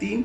3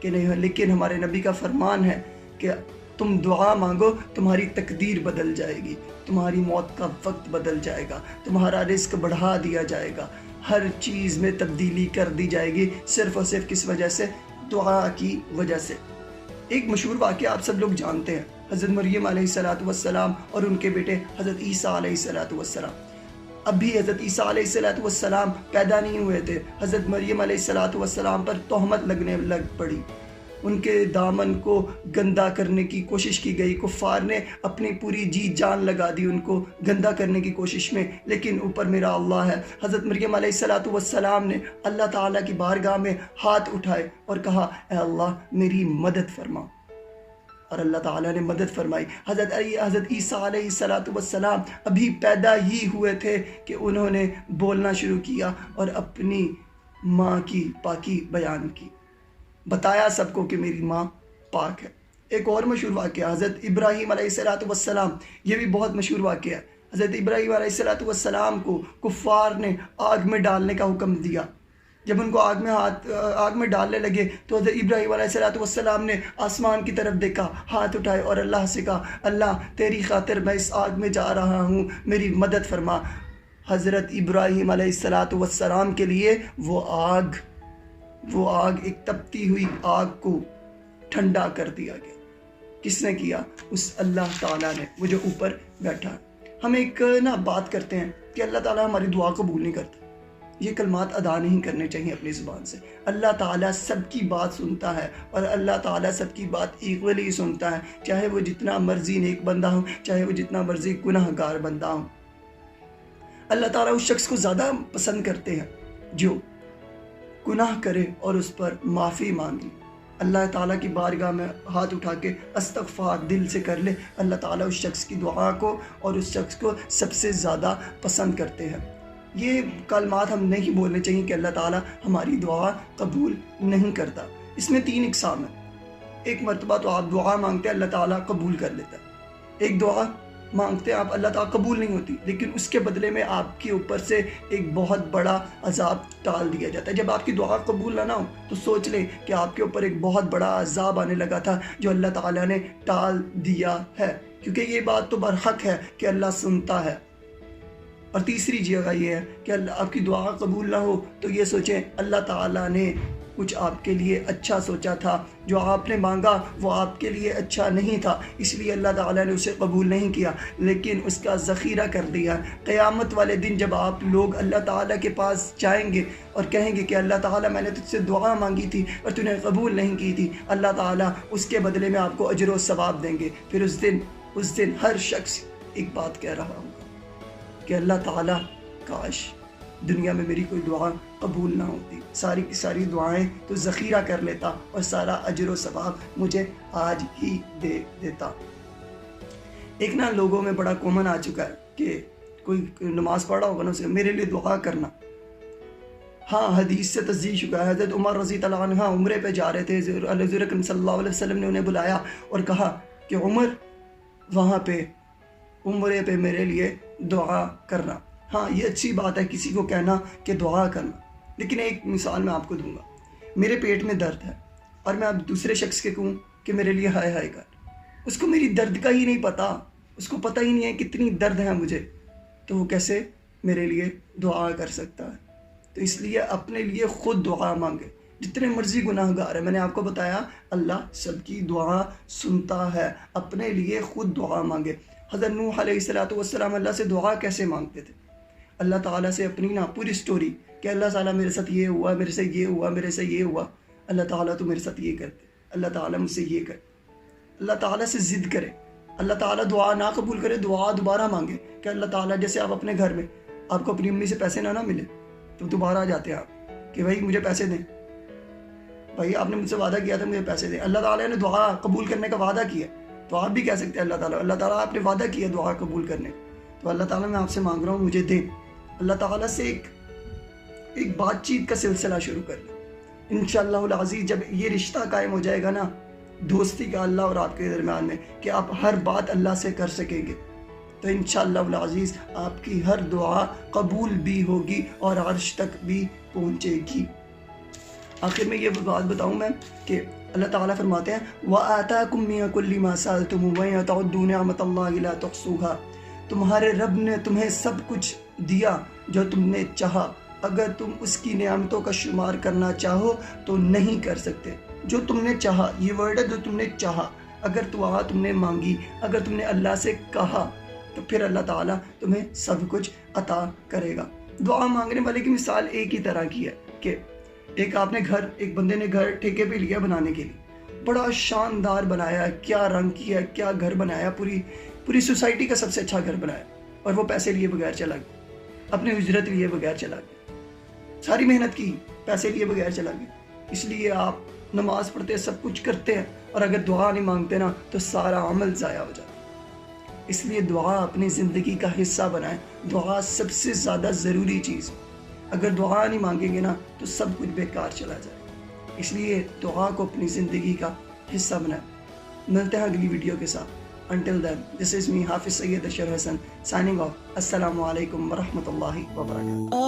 کہ نہیں, لیکن ہمارے نبی کا فرمان ہے کہ تم دعا مانگو تمہاری تقدیر بدل جائے گی، تمہاری موت کا وقت بدل جائے گا، تمہارا رزق بڑھا دیا جائے گا، ہر چیز میں تبدیلی کر دی جائے گی، صرف اور صرف کس وجہ سے؟ دعا کی وجہ سے۔ ایک مشہور واقعہ آپ سب لوگ جانتے ہیں، حضرت مریم علیہ السلام اور ان کے بیٹے حضرت عیسیٰ علیہ السلام۔ ابھی حضرت عیسیٰ علیہ السلام پیدا نہیں ہوئے تھے، حضرت مریم علیہ السلام پر تہمت لگنے لگ پڑی، ان کے دامن کو گندا کرنے کی کوشش کی گئی، کفار نے اپنی پوری جی جان لگا دی ان کو گندا کرنے کی کوشش میں، لیکن اوپر میرا اللہ ہے۔ حضرت مریم علیہ السلام نے اللہ تعالیٰ کی بارگاہ میں ہاتھ اٹھائے اور کہا اے اللہ میری مدد فرما، اور اللہ تعالیٰ نے مدد فرمائی۔ حضرت عیسیٰ علیہ السلام ابھی پیدا ہی ہوئے تھے کہ انہوں نے بولنا شروع کیا اور اپنی ماں کی پاکی بیان کی، بتایا سب کو کہ میری ماں پاک ہے۔ ایک اور مشہور واقعہ حضرت ابراہیم علیہ السلام، یہ بھی بہت مشہور واقعہ ہے۔ حضرت ابراہیم علیہ السلام کو کفار نے آگ میں ڈالنے کا حکم دیا، جب ان کو آگ میں ڈالنے لگے تو حضرت ابراہیم علیہ السلام نے آسمان کی طرف دیکھا، ہاتھ اٹھائے اور اللہ سے کہا اللہ تیری خاطر میں اس آگ میں جا رہا ہوں، میری مدد فرما۔ حضرت ابراہیم علیہ السلام کے لیے وہ آگ ایک تپتی ہوئی آگ کو ٹھنڈا کر دیا گیا۔ کس نے کیا؟ اس اللہ تعالیٰ نے، وہ جو اوپر بیٹھا۔ ہم ایک بات کرتے ہیں کہ اللہ تعالیٰ ہماری دعا قبول نہیں کرتا، یہ کلمات ادا نہیں کرنے چاہیے اپنی زبان سے۔ اللہ تعالیٰ سب کی بات سنتا ہے اور اللہ تعالیٰ سب کی بات ایکولی سنتا ہے، چاہے وہ جتنا مرضی نیک بندہ ہو، چاہے وہ جتنا مرضی گناہ گار بندہ ہو۔ اللہ تعالیٰ اس شخص کو زیادہ پسند کرتے ہیں جو گناہ کرے اور اس پر معافی مانگے، اللہ تعالیٰ کی بارگاہ میں ہاتھ اٹھا کے استغفار دل سے کر لے، اللہ تعالیٰ اس شخص کی دعا کو اور اس شخص کو سب سے زیادہ پسند کرتے ہیں۔ یہ کلمات ہم نہیں بولنے چاہیے کہ اللہ تعالیٰ ہماری دعا قبول نہیں کرتا۔ اس میں 3 اقسام ہیں۔ ایک مرتبہ تو آپ دعا مانگتے ہیں اللہ تعالیٰ قبول کر لیتا ہے، ایک دعا مانگتے ہیں آپ اللہ تعالیٰ قبول نہیں ہوتی، لیکن اس کے بدلے میں آپ کے اوپر سے ایک بہت بڑا عذاب ٹال دیا جاتا ہے۔ جب آپ کی دعا قبول نہ ہو تو سوچ لیں کہ آپ کے اوپر ایک بہت بڑا عذاب آنے لگا تھا جو اللہ تعالیٰ نے ٹال دیا ہے، کیونکہ یہ بات تو برحق ہے کہ اللہ سنتا ہے۔ اور تیسری جگہ یہ ہے کہ آپ کی دعا قبول نہ ہو تو یہ سوچیں اللہ تعالیٰ نے کچھ آپ کے لیے اچھا سوچا تھا، جو آپ نے مانگا وہ آپ کے لیے اچھا نہیں تھا، اس لیے اللہ تعالیٰ نے اسے قبول نہیں کیا، لیکن اس کا ذخیرہ کر دیا۔ قیامت والے دن جب آپ لوگ اللہ تعالیٰ کے پاس جائیں گے اور کہیں گے کہ اللہ تعالیٰ میں نے تجھ سے دعا مانگی تھی اور تو نے قبول نہیں کی تھی، اللہ تعالیٰ اس کے بدلے میں آپ کو اجر و ثواب دیں گے۔ پھر اس دن ہر شخص ایک بات کہہ رہا ہوگا کہ اللہ تعالیٰ کاش دنیا میں میری کوئی دعا قبول نہ ہوتی، ساری کی ساری دعائیں تو ذخیرہ کر لیتا اور سارا اجر و ثواب مجھے آج ہی دے دیتا۔ ایک لوگوں میں بڑا کامن آ چکا ہے کہ کوئی نماز پڑھا ہوگا نا اسے میرے لیے دعا کرنا۔ ہاں حدیث سے تصدیق چکا ہے، حضرت عمر رضی اللہ عنہ عمرے پہ جا رہے تھے، حضور اکرم صلی اللہ علیہ وسلم نے انہیں بلایا اور کہا کہ عمر وہاں پہ عمرے پہ میرے لیے دعا کرنا۔ ہاں یہ اچھی بات ہے کسی کو کہنا کہ دعا کرنا، لیکن ایک مثال میں آپ کو دوں گا۔ میرے پیٹ میں درد ہے اور میں اب دوسرے شخص کے کہوں کہ میرے لیے ہائے ہائے کر، اس کو میری درد کا ہی نہیں پتا، اس کو پتہ ہی نہیں ہے کتنی درد ہے مجھے، تو وہ کیسے میرے لیے دعا کر سکتا ہے؟ تو اس لیے اپنے لیے خود دعا مانگے، جتنے مرضی گناہ گار ہیں۔ میں نے آپ کو بتایا اللہ سب کی دعا سنتا ہے، اپنے لیے خود دعا مانگے۔ حضرت نوح علیہ السلام اللہ سے دعا کیسے مانگتے تھے؟ اللہ تعالیٰ سے اپنی پوری سٹوری کہ اللہ تعالیٰ میرے ساتھ یہ ہوا، میرے سے یہ ہوا، میرے سے یہ ہوا، اللہ تعالیٰ تو میرے ساتھ یہ کرتے، اللہ تعالیٰ مجھ سے یہ کر، اللہ تعالیٰ سے ضد کرے، اللہ تعالیٰ دعا نہ قبول کرے، دعا دوبارہ مانگے کہ اللہ تعالیٰ جیسے آپ اپنے گھر میں آپ کو اپنی امی سے پیسے نہ ملے تو دوبارہ آ جاتے ہیں آپ کہ بھائی مجھے پیسے دیں، بھائی آپ نے مجھ سے وعدہ کیا تھا مجھے پیسے دیں۔ اللہ تعالیٰ نے دعا قبول کرنے کا وعدہ کیا تو آپ بھی کہہ سکتے ہیں اللہ تعالیٰ آپ نے وعدہ کیا دعا قبول کرنے، تو اللہ تعالیٰ میں آپ سے مانگ رہا ہوں مجھے دیں۔ اللہ تعالیٰ سے ایک بات چیت کا سلسلہ شروع کر لیں، انشاءاللہ العزیز جب یہ رشتہ قائم ہو جائے گا نا دوستی کا اللہ اور آپ کے درمیان میں کہ آپ ہر بات اللہ سے کر سکیں گے، تو انشاءاللہ العزیز آپ کی ہر دعا قبول بھی ہوگی اور عرش تک بھی پہنچے گی۔ آخر میں یہ بات بتاؤں میں کہ اللہ تعالیٰ فرماتے ہیں وَآتَاكُم مِّن كُلِّ مَا سَأَلْتُمُوهُ وَإِن تَعُدُّوا نِعْمَتَ اللَّهِ لَا تُحْصُوهَا، تمہارے رب نے تمہیں سب کچھ دیا جو تم نے چاہا، اگر تم اس کی نعمتوں کا شمار کرنا چاہو تو نہیں کر سکتے۔ جو تم نے چاہا، یہ ورڈ ہے جو تم نے چاہا، اگر دعا تم نے مانگی، اگر تم نے اللہ سے کہا تو پھر اللہ تعالیٰ تمہیں سب کچھ عطا کرے گا۔ دعا مانگنے والے کی مثال ایک ہی طرح کی ہے کہ ایک بندے نے گھر ٹھیکے پہ لیا بنانے کے لیے، بڑا شاندار بنایا، کیا رنگ کیا، کیا گھر بنایا، پوری سوسائٹی کا سب سے اچھا گھر بنایا، اور وہ پیسے لیے بغیر چلا گیا، اپنی اجرت لیے بغیر چلا گیا، ساری محنت کی، پیسے لیے بغیر چلا گیا۔ اس لیے آپ نماز پڑھتے سب کچھ کرتے ہیں، اور اگر دعا نہیں مانگتے نا تو سارا عمل ضائع ہو جاتا ہے۔ اس لیے دعا اپنی زندگی کا حصہ بنائیں، دعا سب سے زیادہ ضروری چیز ہے۔ اگر دعا نہیں مانگیں گے نا تو سب کچھ بیکار چلا جائے گا، اس لیے دعا کو اپنی زندگی کا حصہ بنائیں۔ ملتے ہیں اگلی ویڈیو کے ساتھ۔ Until then, this is me, Hafiz Sayyid Ashar Hassan, signing off. Assalamu alaikum wa rahmatullahi wa barakatuh.